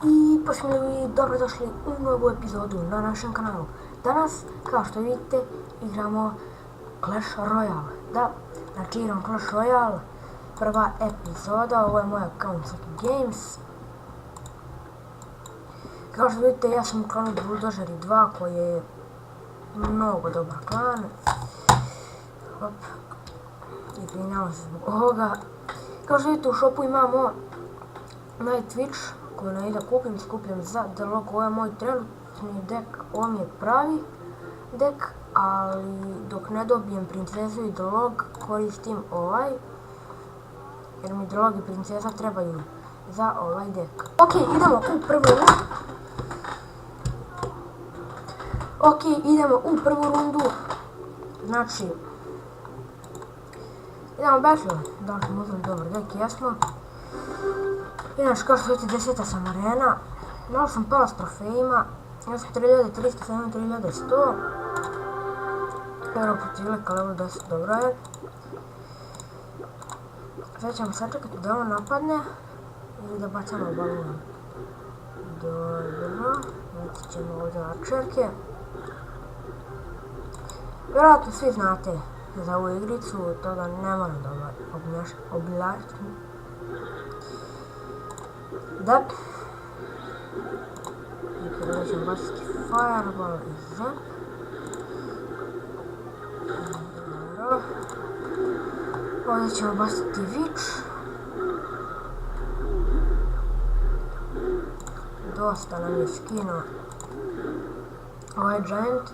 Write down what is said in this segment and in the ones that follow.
I pošli dobrodošli u novu epizodu na našem kanalu. Danas, kao što vidite, igramo Clash Royale. Da, znači igram Clash Royale, prva epizoda, ovo je moj account Saki Games. Kao što vidite, ja sam u klanu Bulldozeri 2 koji je mnogo dobar klan. Hop. Izvinjavam se zbog ovoga. Kao što vidite, u shopu imamo Night Witch koju ne ide kupim, skupljam za delog. Ovo je moj trenutni dek, ovo mi je pravi dek, ali dok ne dobijem princezu i delog koristim ovaj, jer mi delog i princeza trebaju za ovaj dek. Ok, idemo u prvu rundu. Znači, idemo battle. Da li smo uzeli dobar dek, jesmo. Inače, kao što vidite, 10. sam arena. Malo sam pao s trofejima. Ja sam 3300, sam imam 3100. Evo protivlika level 10, dobro je. Sad ćemo sačekati da on napadne ili da bacamo balon. Dobro, bacit ćemo ovdje arčerke. Vjerojatno svi znate za ovu igricu, toga ne moram da objasnim. Da. I kada ćemo baciti fireball i zap. Dobro. Ovdje ćemo baciti witch. Dosta nam je skinuo ovaj giant.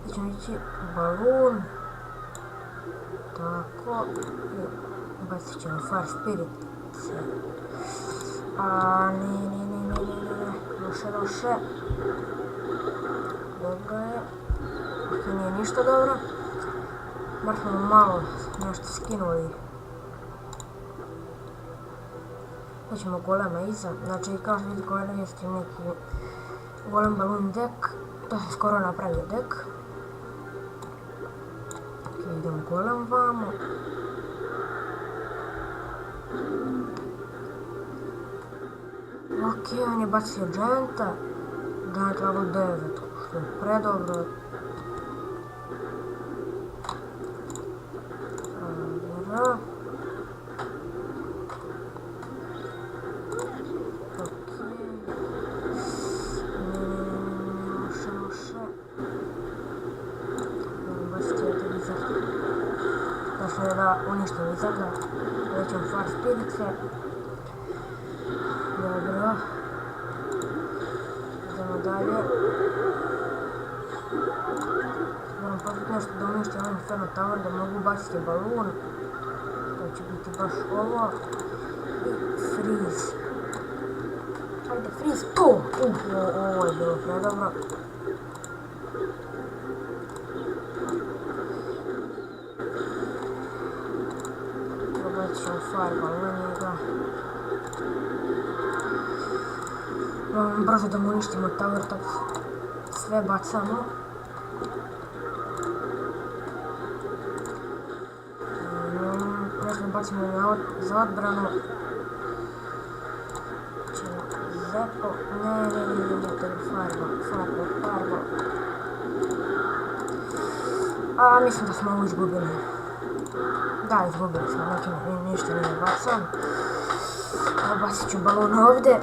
Gdje ćemo ići balloon. Tako. I bacit ćemo fire spirit. Ne. Loše. Dobro je. Ok, nije ništa dobro. Bar smo malo nešto skinuli. Da ćemo golema iza. Znači, kao što vidite, golem je s tim neki golem balloon dek. To sam skoro napravio dek. Ok, idemo golem vamo. Ok, on je bacio gianta. Giant level 9, što je predobro. Dobro. Ok. Loše. Moram baciti ovdje wizard. Došlo je da uništim wizarda. Ovdje ćemo fire spiritse. Dobro. Idemo dalje. Moram popiti nešto da uništim ovaj inferno tower da mogu baciti balon. To će biti baš ovo. I freeze. Ajde, freeze. To! Ovo je bilo predobro. Probacit ćemo fireball na njega. Brzo da mu uništimo tower, tako sve bacamo. Nešto bacimo za odbranu. Zepo, ne, to je fireball. A, mislim da smo ovo izgubili. Da, izgubili smo, ništa nije bacam. Bacit ću balon ovdje.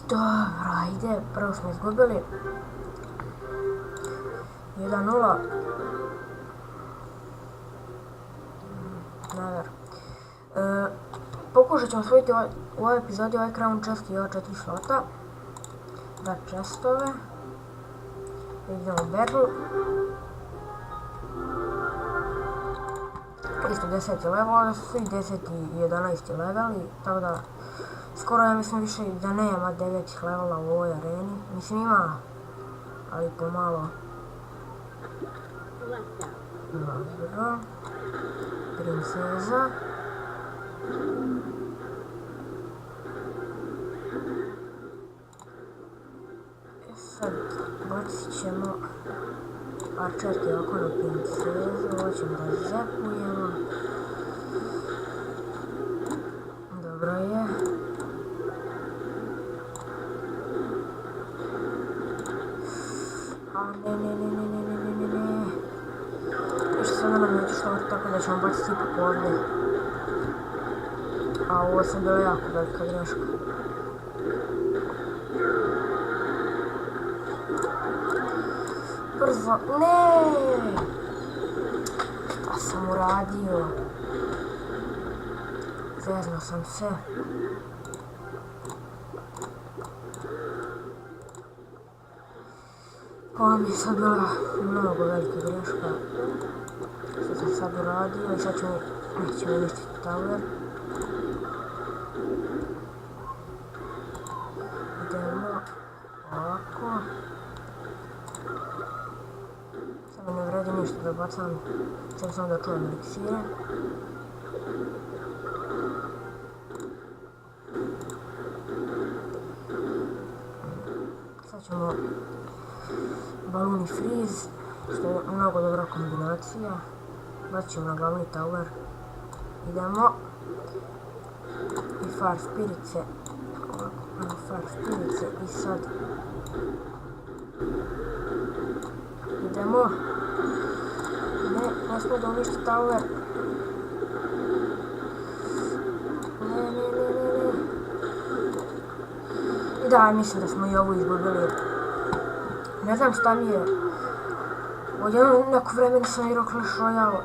Dobro, ajde, prvo smo izgubili. 1-0. Never. Pokušat ćemo osvojiti u ovoj epizodi ovaj crown chest i ova 4 slota. Da chestove. Idemo u battle. Isto 10. level, ali su svi 10. i 11. leveli, tako da skoro ja mislim više da nema 9 levela u ovoj areni. Mislim ima, ali pomalo. Dobro. Princeza. Sad bacit ćemo arčerke oko na princezu. Ovo ćemo da zepujemo. Dobro je. Ne. Još sada nam je otišlo tako da ćemo baciti ipak ovdje. A ovo sam bila jako velika greška. Brzo, ne! Šta sam uradio? Zeznuo sam se. Ovo mi je sad bila mnogo velika greška. Što sam sad uradio i sad ćemo uništiti tower. Idemo ovako. Samo ne vredi ništa da bacam. Sad samo da čujem eliksire. Sad ćemo baluni freeze, što je mnogo dobra kombinacija. Bacit ćemo na glavni tower. Idemo. I far spirice. Ovako, far spirice i sad idemo. Ne smo da uništi tower. Ne. I da, mislim da smo i ovu izgubili. Ne znam šta mi je. Odjednom neko vremena sam igrao Clash Royale.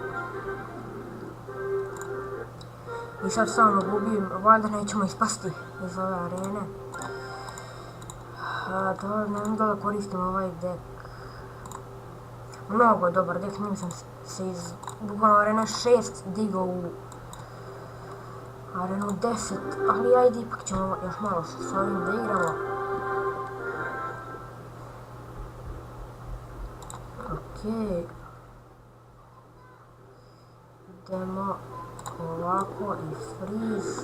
I sad stalno gubim, valjda nećemo ispasti iz ove arene. Ne znam da koristim ovaj dek. Mnogo dobar dek, njim sam se iz bukvalno arene 6 digao u arenu 10, ali ajde ipak ćemo još malo s ovim da igramo. Okej. Idemo ovako i freeze.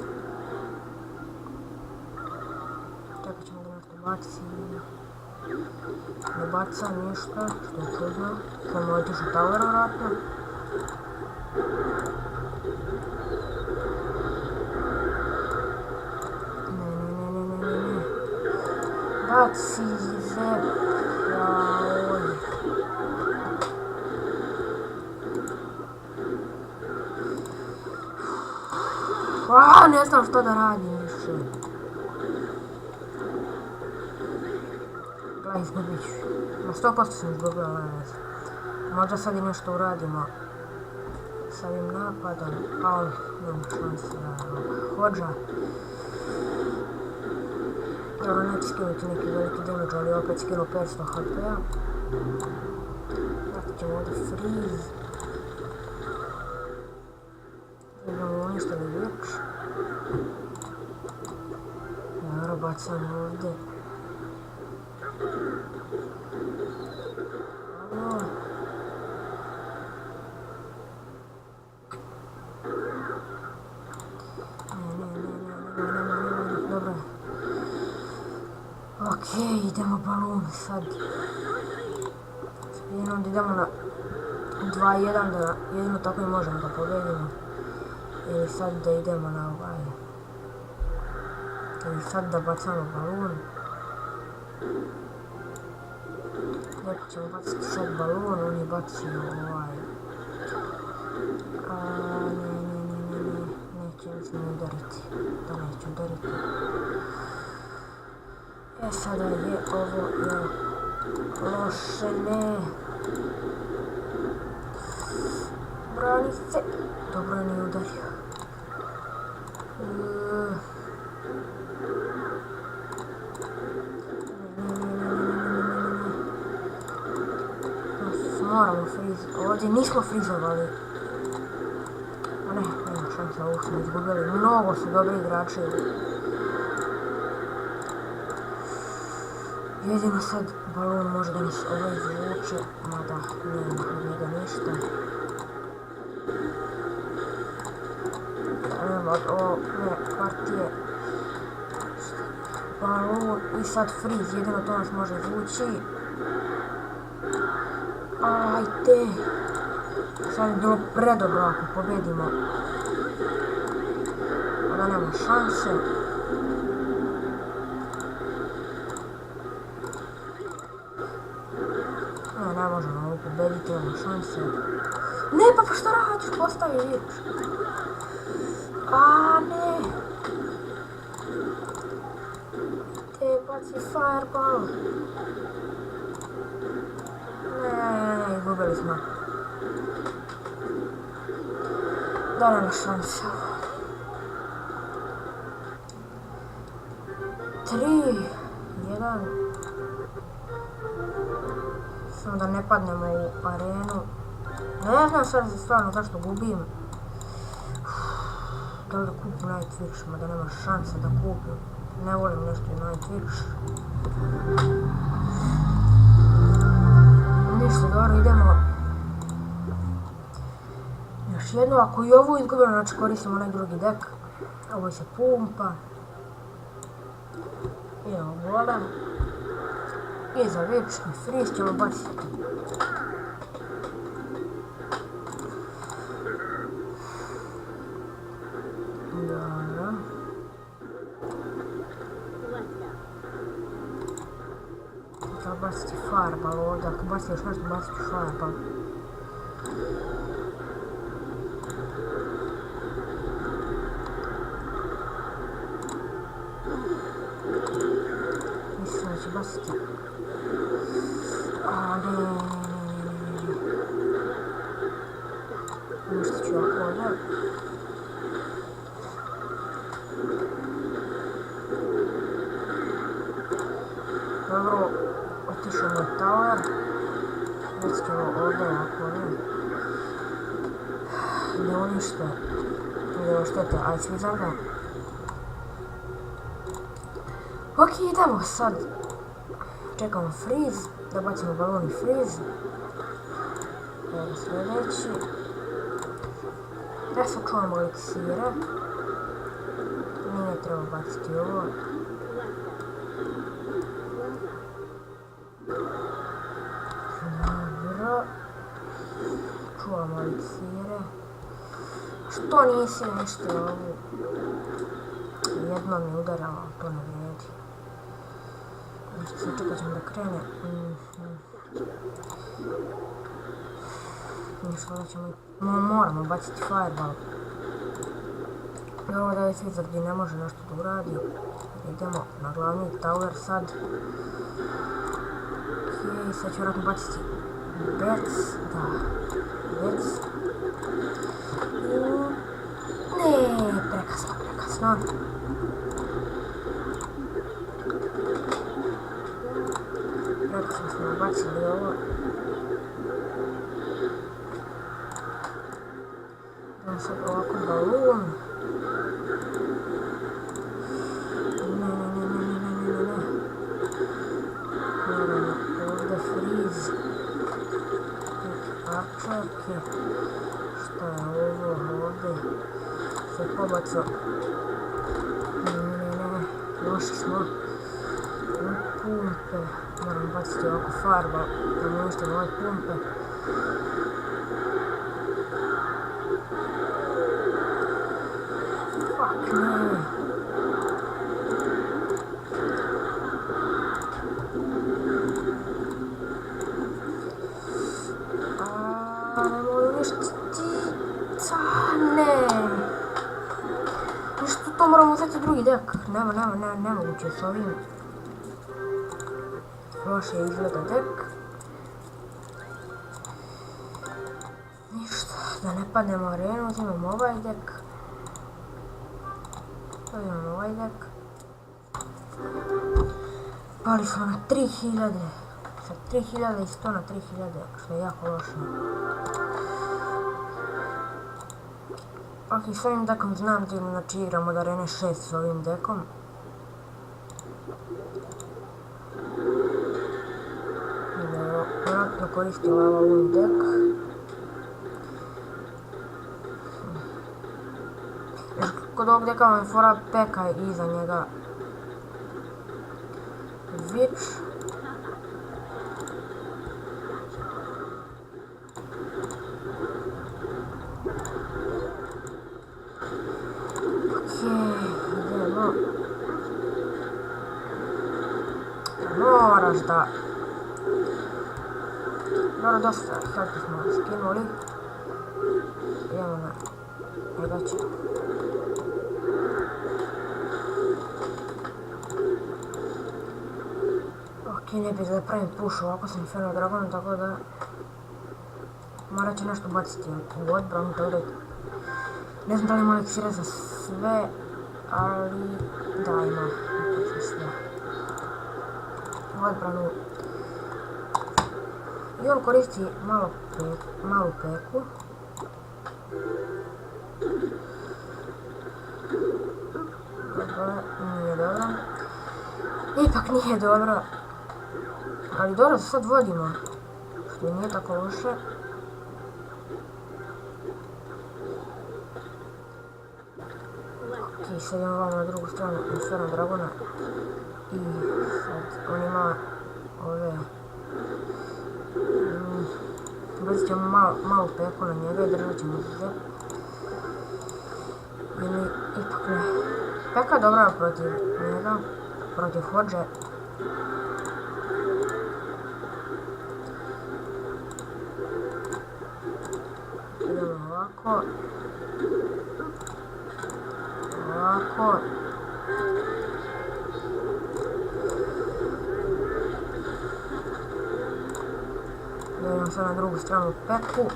Čekat ćemo da nešto baci. Ne baca ništa, što je čudno. Samo je otišao tower vratno. Ne. Baci zep. Jaoj. Ne znam što da radim više. Gledaj, izgubit ću. Na 100% sam izgubila, ne znam. Možda sad i nešto uradimo s ovim napadom, ali nema šanse. Hođa. Dobro, neće skinuti neki veliki damage, ali opet skinu 500 HP-a. Zato ćemo ovdje freeze. Idemo uništili već. Dobro, bacam ovdje. Dobro. Okej, idemo balon sad. Onda idemo na 2-1 da jedino tako i možemo da pobedimo. Ili sad da idemo na ovaj. Ili sad da bacamo balon. Lijepo ćemo baciti sad balon, on je bacio ovaj. Neće mi udariti. Da neću udariti. Sada je ovo loše, ne. Brani se. Dobro, nije udario. Moramo freeze. Ovdje nismo freezovali. A ne, nema šanse, ovog smo izgubili. Mnogo su dobri igrači. Jedino sad balon može da nas ovo izvuče, mada nema od njega ništa. Nema od ove partije. Balon i sad freeze, jedino to nas može izvući. Ajde. Sad je bilo predobro ako pobedimo. Onda nema šanse. pobediti, imamo šanse. Ne, pa što radiš, postavi vič. A ne. Te baci fireball. Ne, izgubili smo. Da nema šanse. 3, 1. Samo da ne padnemo u arenu. Ne znam sad stvarno zašto gubim. Da li da kupim Night Witch, mada nema šanse da kupim. Ne volim nešto u Night Witch. Ništa, dobro, idemo. Još jedno, ako i ovu izgubimo, znači koristimo onaj drugi dek. Ovo se pumpa. Idemo golem. I za Witch i freeze ćemo baciti. Dobro. Treba baciti fireball ovdje, ako baci još nešto baciti fireball. Mislim da će baciti. A ne. Nešto ću ovako ovdje. Dobro, otišao mi tower. Već ćemo ovdje ovako ovdje. Ne unište. Idemo štete, aj svi zavrlo. Ok, idemo sad. Čekamo freeze, da bacimo balon i freeze. Evo sljedeći. Da sačuvamo eliksire. Nije treba baciti ovo. Dobro. Čuvamo eliksire. Što nisi ništa ovu? Jedno mi udaralo, to ne vredi. Nešto se čekat ćemo da krene. Ništa da ćemo... Moramo baciti fireball. I ovo da je Wizard gdje ne može nešto da uradi. Idemo na glavni tower sad. Ok, sad ću vjerojatno baciti Bats. Da. Bats. Ne, prekasno, prekasno. Prekasno smo bacili ovo. Idemo sad ovako balon. Naravno, ovdje freeze. Arčarke. Šta je ovo ovdje? Se pobacao. Ne, loši smo. Pumpe. Moram baciti ovako fireball. Da mi uništimo ove pumpe. Fuck, ne. Ne mogu uništiti. Ne. Ništa, to moramo uzeti drugi dek. Nemoguće s ovim. Loše izgleda dek. Ništa, da ne padnemo arenu, uzimamo ovaj dek. Uzimamo ovaj dek. Pali smo na 3000. Sa 3100 na 3000, što je jako loše. Ok, s ovim dekom znam da znači igramo od arene 6 s ovim dekom. Vjerojatno koristim ovaj dek. Jer kod ovog deka vam je fora peka i iza njega Witch. Idemo. Moraš da Dobro, dosta healthy smo skinuli. Idemo na igrače. Ok, ne bih da pravim push, ovako sam Inferno Dragonom, tako da morat ću nešto baciti u odbranu, tako da ne znam da li ima eliksira za sve, ali da ima za sve. U odbranu. I on koristi malu peku. Dobro, nije dobro. Ipak nije dobro. Ali dobro, sad vodimo. Što nije tako loše. Ok, sad idemo vam na drugu stranu Inferno Dragona. I sad on ima ove... Bacit ćemo malu peku na njega i držat ćemo zep. Ili ipak ne. Peka je dobra protiv njega, protiv Hođe. Idemo ovako. Ovako. Idemo sad na drugu stranu peku.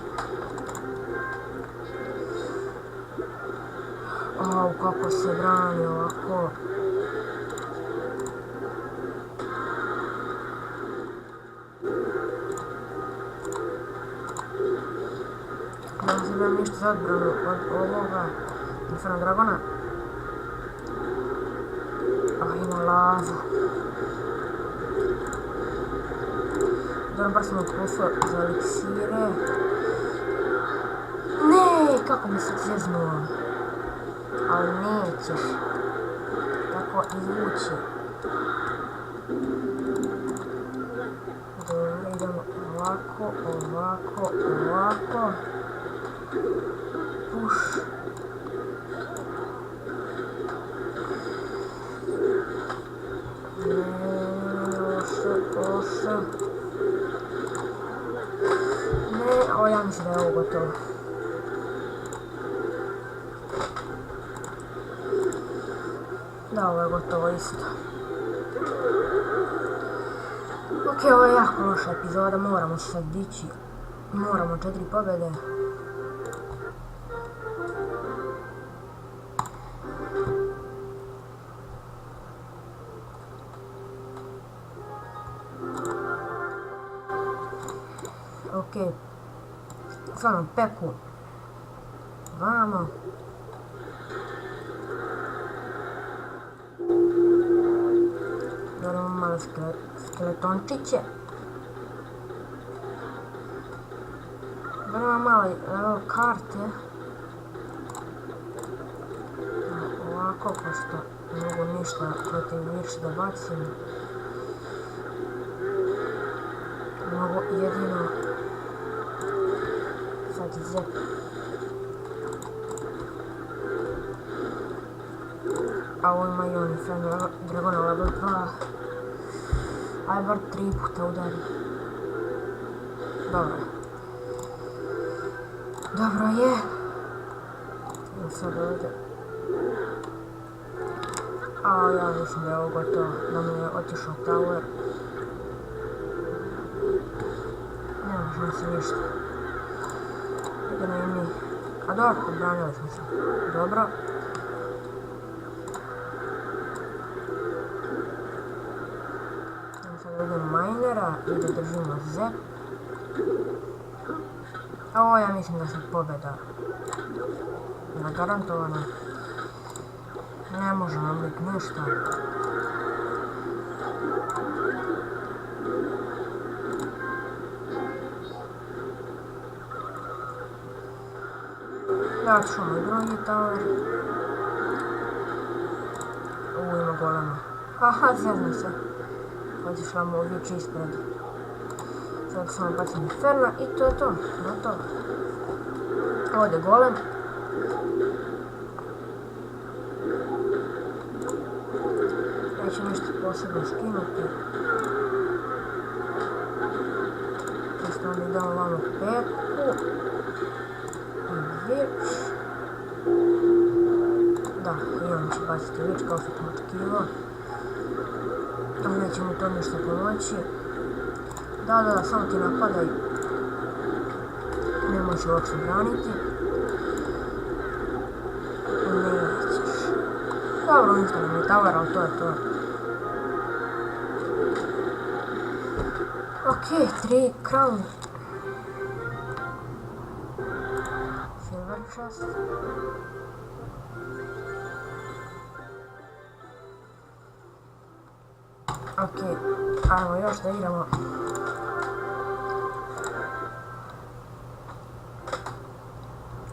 Au, kako se brani ovako. Da se nemam ništa za odbranu od ovoga Inferno Dragona. Ah, ima lavu. Dobro, bar sam otpustio za eliksire. Ne, kako mi se zeznuo. Ali nećeš tako izvući. Dobro, idemo ovako, ovako, ovako. Push. Loše. Ne, ovo ja mislim da je ovo gotovo. Da, ovo je gotovo isto. Ok, ovo je jako loša epizoda, moramo se sad dići. Moramo 4 pobjede. Ok. Stvarno, peku. Vamo. Imamo malo skeletončiće. Imamo malo karte. Ovako, pošto ne mogu ništa protiv više da bacim. Mogu jedino sad zep. A ovo ima i on Inferno Dragona level 2. Aj bar 3 puta udari. Dobro. Dobro je. I sad ovdje. A ja mislim da je ovo gotovo. Da mi je otišao tower. Ne možemo se ništa. Idemo i mi. A dobro, obranili smo se. Dobro. Minera i da držimo zep. Ovo ja mislim da sam pobjeda zagarantovana. Ne može nam biti ništa. Ja ću moj drugi tower. Ima golema. Aha, zezno se. Otišla mu ovdje ispred. Sad samo bacim Inferna i to je to. Gotovo. Ovdje golem. Neću nešto posebno skinuti. Isto Onda idemo vamo peku. I vič. Da, i on će baciti vič kao što smo očekivao. Ali neće mu to ništa pomoći. Da, samo ti napadaj. Ne možeš uopće braniti. Nećeš. Dobro, ništa nam je tower, ali to je to. Ok, 3 crown. Silver chest. Ok, ajmo još da igramo.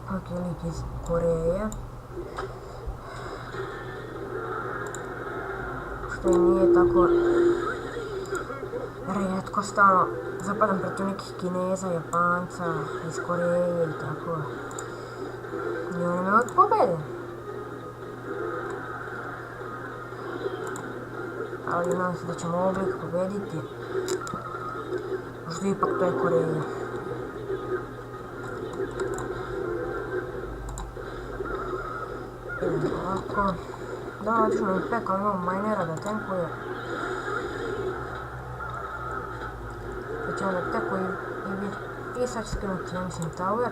Ok, lik iz Koreje. Što i nije tako rijetko, stalno zapadam protiv nekih Kineza, Japanca, iz Koreje i tako. I oni me pobede. Ali nadam se da ćemo ovog lika pobediti. Možda ipak to je Koreja. Idemo ovako. Da, odlično mi pek, ali imamo minera da tankuje. Da ćemo da teku i sad će skinuti, ja mislim, tower.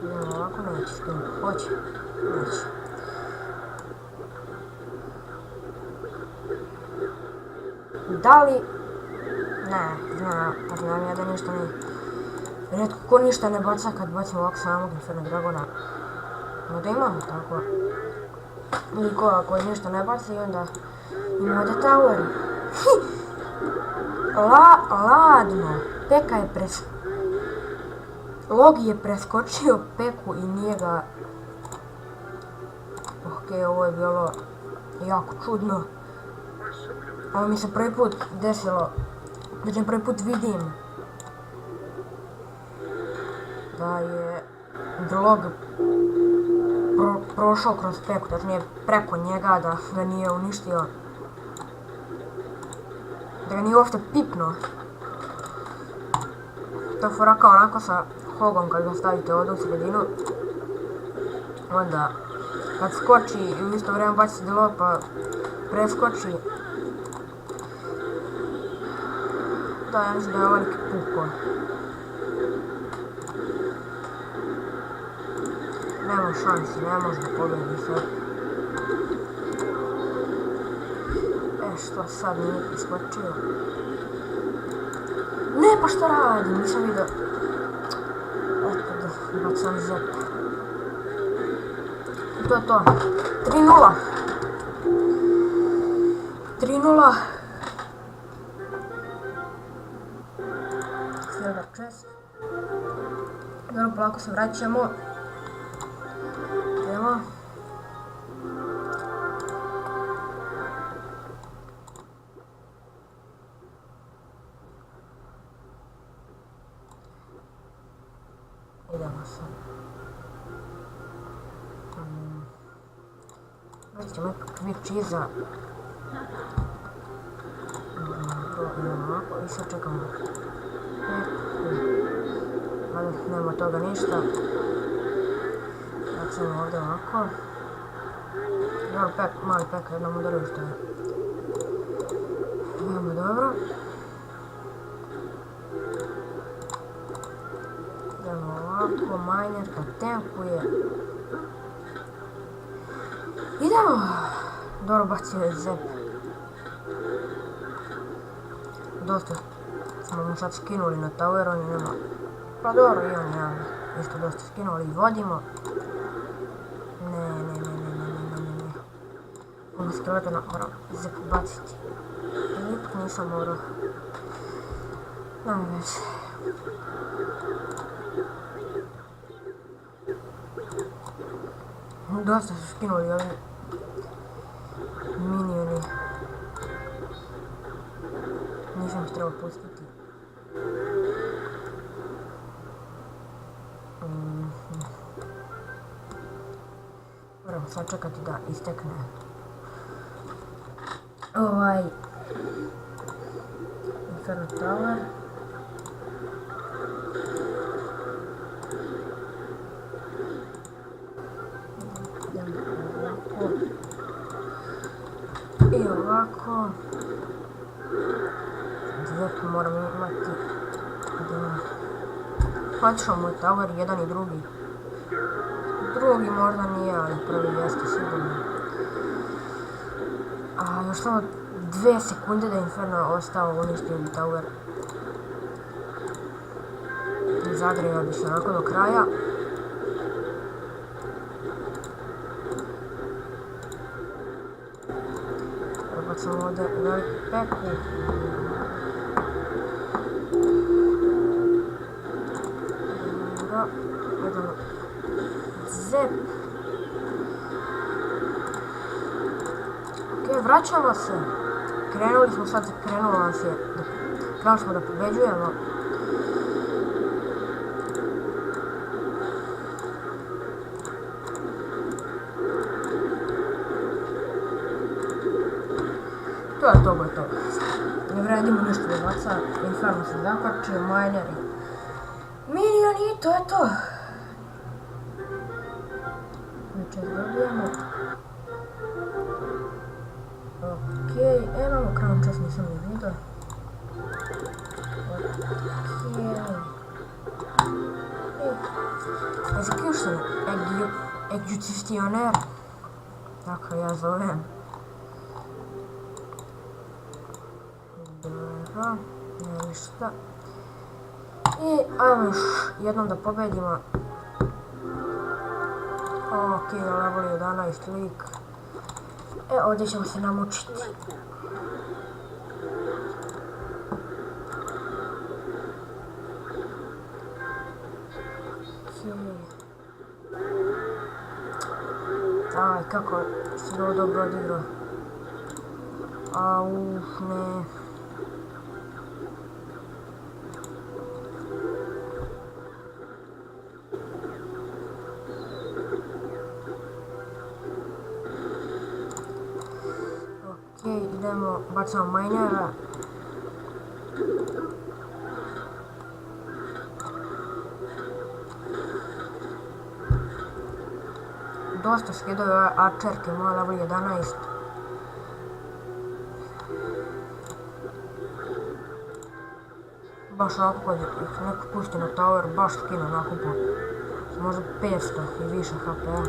Idemo ovako, neće skinuti. Hoće? Neće. Da li? Ne, znam ja da ništa ne... Rijetko ko ništa ne baca kad bacimo ovako samog Inferno Dragona. No da imamo tako. Likova koji ništa ne baca i onda imamo da tower. Ladno. Peka je Logi je preskočio Peku i nije ga... Ok, ovo je bilo jako čudno. Ovo mi se prvi put desilo, znači prvi put vidim da je Log prošao kroz Peku, tačnije preko njega, da ga nije uništio, da ga nije uopšte pipnuo. To fora kao onako sa Hogom kad ga stavite ovdje u sredinu, onda kad skoči i u isto vrijeme bacite log pa preskoči. Da, ja mislim da je veliki puko. Nema šansi, ne može da pobjedi sad. Što sad nije iskočio? Ne, pa što radi? Nisam vidio. Eto da, bacam zep. I to je to. 3-0. 3-0. Silver chest. Dobro, polako se vraćamo. Idemo. Idemo sad. Već ćemo ipak quick cheese-a. Idemo ovako i sad čekamo. Ali nema toga ništa. Bacimo ovdje ovako. Dobro, mali pek, jednom udaru što je. Veoma dobro. Idemo ovako, miner kad tankuje. Idemo! Dobro, bacio je zep. Dosta smo mu sad skinuli na tower, on je nema. Pa dobro, i on je isto dosta skinuli i vodimo. Ne. Ono skeleton moram zep baciti. Ipak nisam morao. Nema veze. Dosta su skinuli ovi minioni. Nisam ih trebao pustiti. Moramo sad čekati da istekne Inferno Tower. ovako. Zep moram imati. Hoćemo moj tower, jedan i drugi. Drugi možda nije, ali prvi jeste sigurno. A još samo 2 sekunde da Inferno ostao uništio bi tower. Zagrejao bi se onako do kraja. Prebacamo ovdje veliku peku. Dobro, jedan zep. Ok, vraćamo se. Krenuli smo sad, krenuli smo da pobeđujemo. To je to gotovo. Ne vredimo ništa da baca, Inferno se zakačio, mineri. Minioni i to je to. Znači dobijemo. Okej, imamo crown chest, nisam ni vidio. Execution, executioner. Tako ja zovem. Dobro, ne ništa. I ajmo još jednom da pobedimo. Ok, level 11 lik. Ovdje ćemo se namučiti. Aj, kako si ovo dobro odigrao. Ne. Idemo, bacamo minera. Dosta skidaju arčerke, moja level 11. Baš onako kad ih neko pusti na tower, baš skinu onako po možda 500 i više HP-a.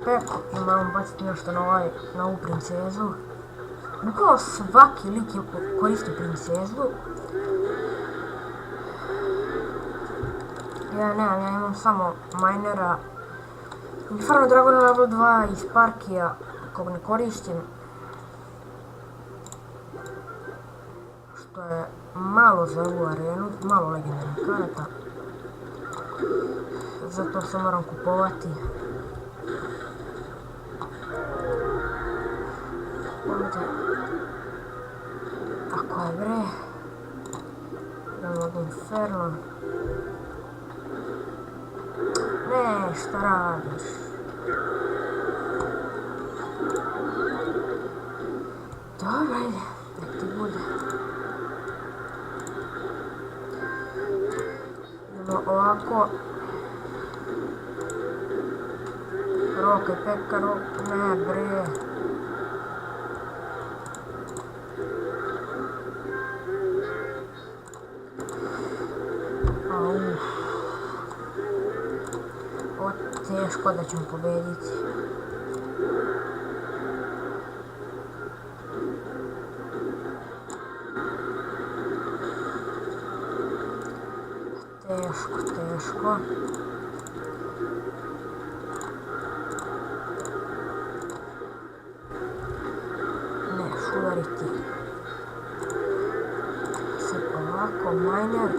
Peku i moramo baciti nešto na ovu princezu. Bukvalno svaki lik koristi princezu. Ja imam samo minera. Inferno Dragona level 2 i Sparkija kog ne koristim. Što je malo za ovu arenu, malo legendarnih karata. Zato se moram kupovati. Tako je bre. Idemo od Inferno. Ne, šta radiš? Dobro, ide. Nek ti bude. Idemo ovako. Roke, peka, ne bre. Teško da ćemo pobediti. Teško. Ne, šuvariti. Sad ovako, miner.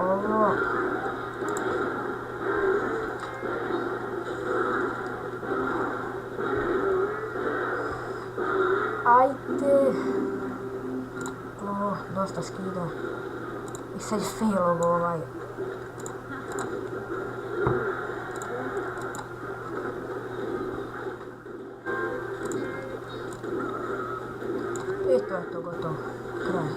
Ovo. Ajde. Dosta skida. I sad je failov ovaj. I to je to gotovo. Kraj.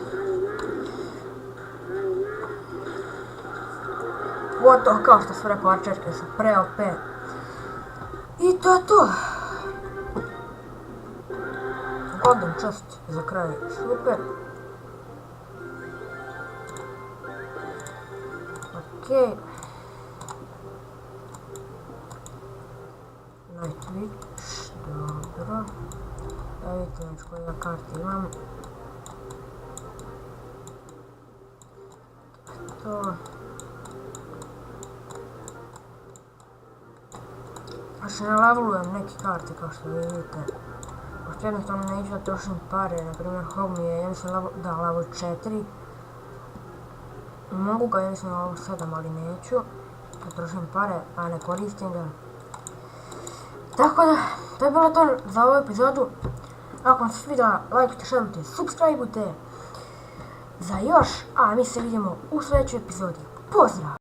Gotovo, kao što sam rekao, arčerke su pre OP. I to je to. Golden chest za kraj, super. Okej. Night Witch, dobro. Da vidite već koje ja karte imam. To. Još ne levelujem neke karte kao što vidite. Pošto jednostavno neću da trošim pare, na primjer Hog mi je, ja mislim level 4. Mogu ga, ja mislim level 7, ali neću. Da trošim pare, a ne koristim ga. Tako da, to je bilo to za ovu epizodu. Ako vam se svidjela, lajkujte, šerujte, subscribeujte za još, a mi se vidimo u sljedećoj epizodi. Pozdrav!